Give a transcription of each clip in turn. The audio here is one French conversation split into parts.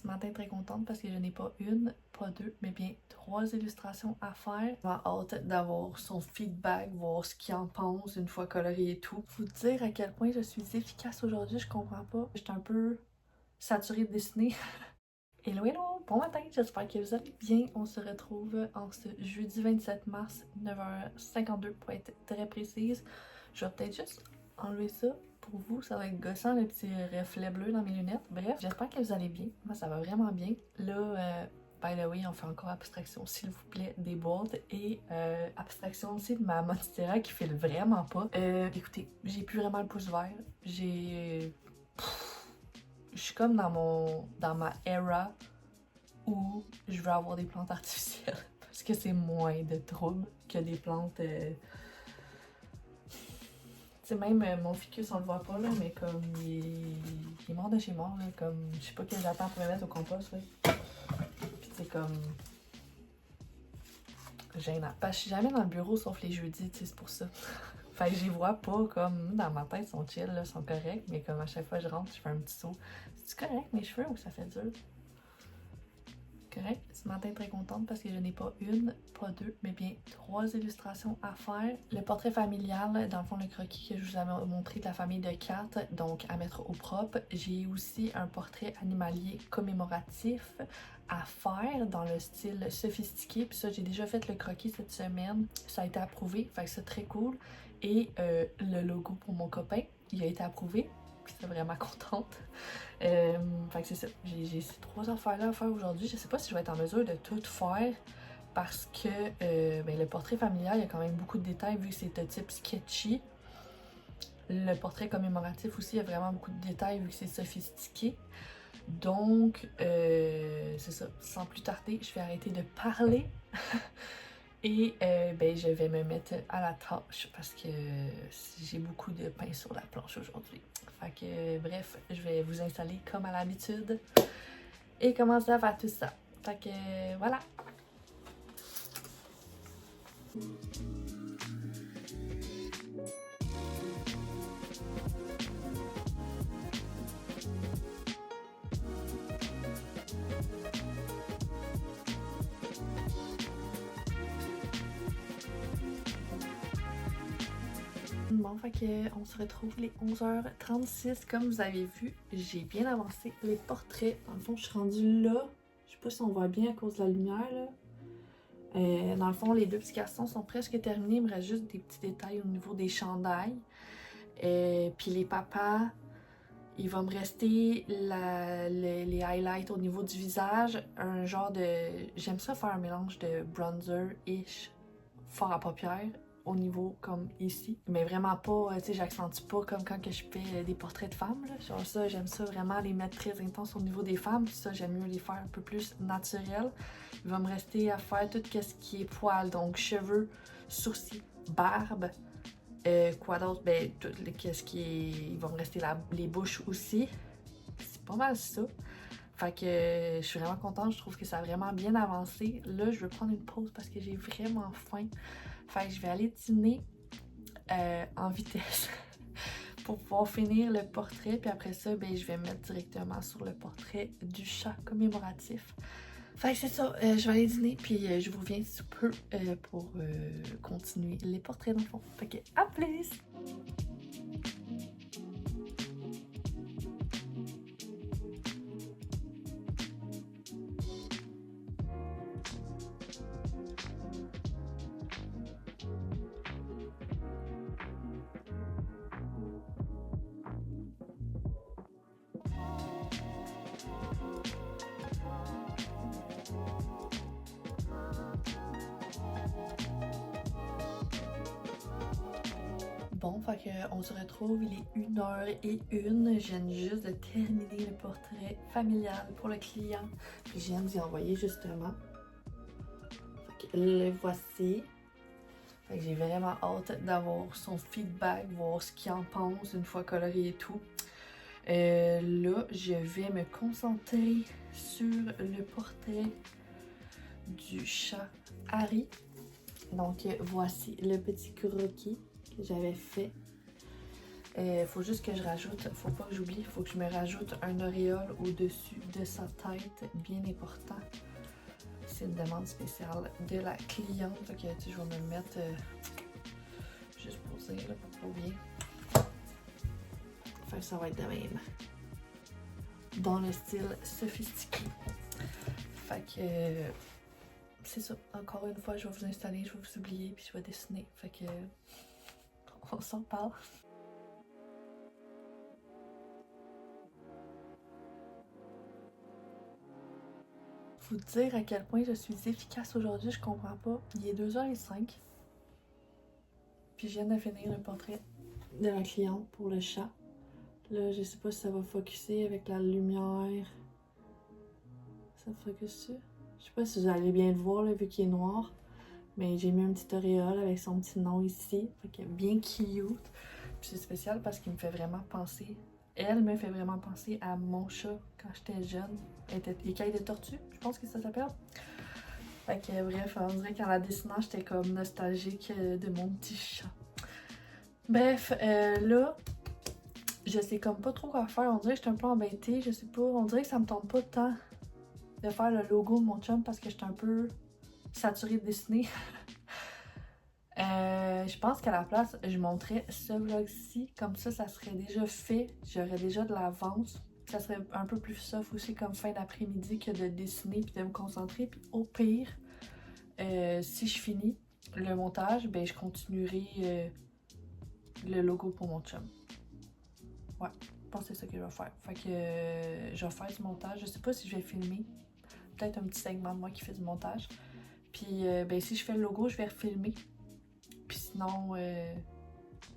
ce matin très contente parce que je n'ai pas une, pas deux, mais bien 3 illustrations à faire. J'ai hâte d'avoir son feedback, voir ce qu'il en pense une fois colorié et tout. Faut dire à quel point je suis efficace aujourd'hui, je comprends pas. J'étais un peu saturée de dessiner. Hello, hello! Bon matin, j'espère que vous allez bien. On se retrouve en ce jeudi 27 mars, 9h52 pour être très précise. Je vais peut-être juste enlever ça pour vous. Ça va être gossant, le petit reflet bleu dans mes lunettes. Bref, j'espère que vous allez bien. Moi, ça va vraiment bien. Là, by the way, on fait encore abstraction, s'il vous plaît, des boîtes et abstraction aussi de ma Monstera qui file vraiment pas. Écoutez, j'ai plus vraiment le pouce vert. Je suis comme dans ma era où je veux avoir des plantes artificielles parce que c'est moins de troubles que des plantes. Tu sais, même mon ficus, on le voit pas là, mais comme il est mort de chez mort, là, comme je sais pas quel j'attends pour le mettre au compost. Là. Puis c'est comme gênant. Parce que je suis jamais dans le bureau sauf les jeudis, tu sais, c'est pour ça. Fait que j'y vois pas comme dans ma tête, ils sont chill, là, ils sont corrects, mais comme à chaque fois que je rentre, je fais un petit saut. C'est correct mes cheveux ou ça fait dur? Correct. Ce matin, très contente parce que je n'ai pas une, pas deux, mais bien 3 illustrations à faire. Le portrait familial, dans le fond, le croquis que je vous avais montré de la famille de 4, donc à mettre au propre. J'ai aussi un portrait animalier commémoratif à faire dans le style sophistiqué. Puis ça, j'ai déjà fait le croquis cette semaine. Ça a été approuvé, fait que c'est très cool. Et le logo pour mon copain, il a été approuvé. Puis c'est vraiment contente. Fait que c'est ça. J'ai ces 3 affaires-là à faire aujourd'hui. Je sais pas si je vais être en mesure de tout faire parce que ben, le portrait familial, il y a quand même beaucoup de détails vu que c'est de type sketchy. Le portrait commémoratif aussi, il y a vraiment beaucoup de détails vu que c'est sophistiqué. Donc, c'est ça. Sans plus tarder, je vais arrêter de parler. Et ben, je vais me mettre à la tâche parce que j'ai beaucoup de pain sur la planche aujourd'hui. Fait que bref, je vais vous installer comme à l'habitude et commencer à faire tout ça. Fait que voilà. Bon, fait que on se retrouve les 11h36. Comme vous avez vu, j'ai bien avancé les portraits. Dans le fond, je suis rendue là. Je sais pas si on voit bien à cause de la lumière, là. Dans le fond, les 2 petits garçons sont presque terminés. Il me reste juste des petits détails au niveau des chandails. Puis les papas, il va me rester les highlights au niveau du visage. Un genre de... J'aime ça faire un mélange de bronzer-ish, fort à paupières, au niveau comme ici. Mais vraiment pas, tu sais, j'accentue pas comme quand que je fais des portraits de femmes. Là. Genre ça, j'aime ça vraiment les mettre très intenses au niveau des femmes. Puis ça, j'aime mieux les faire un peu plus naturels. Il va me rester à faire tout ce qui est poils, donc cheveux, sourcils, barbe. Quoi d'autre? Ben, tout ce qui est... Il va me rester les bouches aussi. C'est pas mal ça. Fait que je suis vraiment contente. Je trouve que ça a vraiment bien avancé. Là, je veux prendre une pause parce que j'ai vraiment faim. Fait que je vais aller dîner en vitesse pour pouvoir finir le portrait. Puis après ça, ben, je vais me mettre directement sur le portrait du chat commémoratif. Fait que c'est ça, je vais aller dîner, puis je vous reviens sous peu pour continuer les portraits dans le fond. Fait que à plus! Bon, fait que on se retrouve, il est 1h01. Je viens juste de terminer le portrait familial pour le client. Puis je viens d'y envoyer justement. Fait que le voici. Fait que j'ai vraiment hâte d'avoir son feedback, voir ce qu'il en pense une fois colorié et tout. Là, je vais me concentrer sur le portrait du chat Harry. Donc, voici le petit croquis que j'avais fait Faut juste que je rajoute, faut pas que j'oublie, faut que je me rajoute un auréole au-dessus de sa tête, bien important. C'est une demande spéciale de la cliente, fait que je vais me le mettre juste posé là, pour pas bien. Fait que ça va être de même. Dans le style sophistiqué. Fait que c'est ça. Encore une fois, je vais vous installer, je vais vous oublier, puis je vais dessiner. Fait que on s'en parle. Vous dire à quel point je suis efficace aujourd'hui, je comprends pas. Il est 2h05. Puis je viens de finir le portrait de la cliente pour le chat. Là, je sais pas si ça va focusser avec la lumière. Ça focus-tu? Je sais pas si vous allez bien le voir là, vu qu'il est noir. Mais j'ai mis un petit auréole avec son petit nom ici. Fait que bien cute. Puis c'est spécial parce qu'il me fait vraiment penser. Elle me fait vraiment penser à mon chat quand j'étais jeune. Écaille de tortue, je pense que ça s'appelle. Fait que bref, on dirait qu'en la dessinant, j'étais comme nostalgique de mon petit chat. Bref, là, je sais comme pas trop quoi faire. On dirait que j'étais un peu embêtée, je sais pas. On dirait que ça me tente pas tant de faire le logo de mon chum parce que j'étais un peu saturée de dessiner. Je pense qu'à la place, je montrais ce vlog-ci. Comme ça serait déjà fait. J'aurais déjà de l'avance. Ça serait un peu plus soft aussi comme fin d'après-midi que de dessiner puis de me concentrer. Puis au pire, si je finis le montage, ben je continuerai le logo pour mon chum. Ouais, je pense que c'est ça que je vais faire. Fait que je vais faire du montage. Je sais pas si je vais filmer. Peut-être un petit segment de moi qui fait du montage. Puis ben si je fais le logo, je vais refilmer. Puis sinon,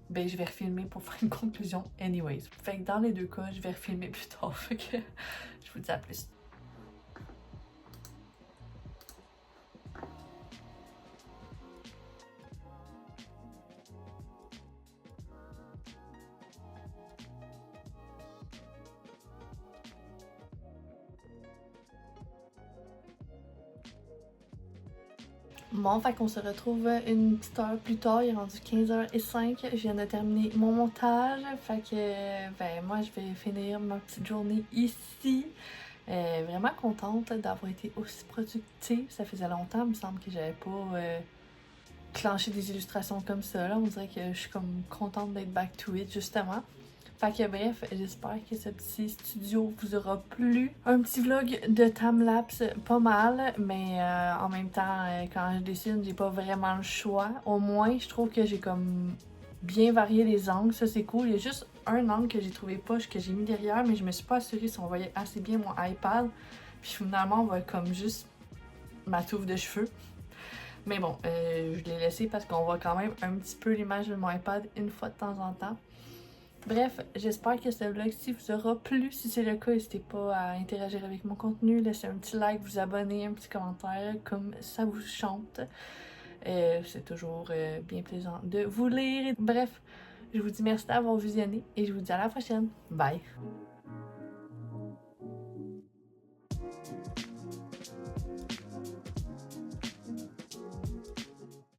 ben je vais refilmer pour faire une conclusion anyways. Fait que dans les deux cas, je vais refilmer plus tard. Fait que je vous dis à plus. Bon, fait qu'on se retrouve une petite heure plus tard, il est rendu 15h05, je viens de terminer mon montage, fait que ben moi je vais finir ma petite journée ici. Vraiment contente d'avoir été aussi productive, ça faisait longtemps, il me semble que j'avais pas clenché des illustrations comme ça, là. On dirait que je suis comme contente d'être back to it justement. Fait que bref, j'espère que ce petit studio vous aura plu. Un petit vlog de timelapse pas mal, mais en même temps, quand je dessine, j'ai pas vraiment le choix. Au moins, je trouve que j'ai comme bien varié les angles, ça c'est cool. Il y a juste un angle que j'ai trouvé poche, que j'ai mis derrière, mais je me suis pas assurée si on voyait assez bien mon iPad. Puis finalement, on voit comme juste ma touffe de cheveux. Mais bon, je l'ai laissé parce qu'on voit quand même un petit peu l'image de mon iPad une fois de temps en temps. Bref, j'espère que ce vlog-ci vous aura plu. Si c'est le cas, n'hésitez pas à interagir avec mon contenu, laisser un petit like, vous abonner, un petit commentaire, comme ça vous chante. C'est toujours bien plaisant de vous lire. Bref, je vous dis merci d'avoir visionné et je vous dis à la prochaine. Bye!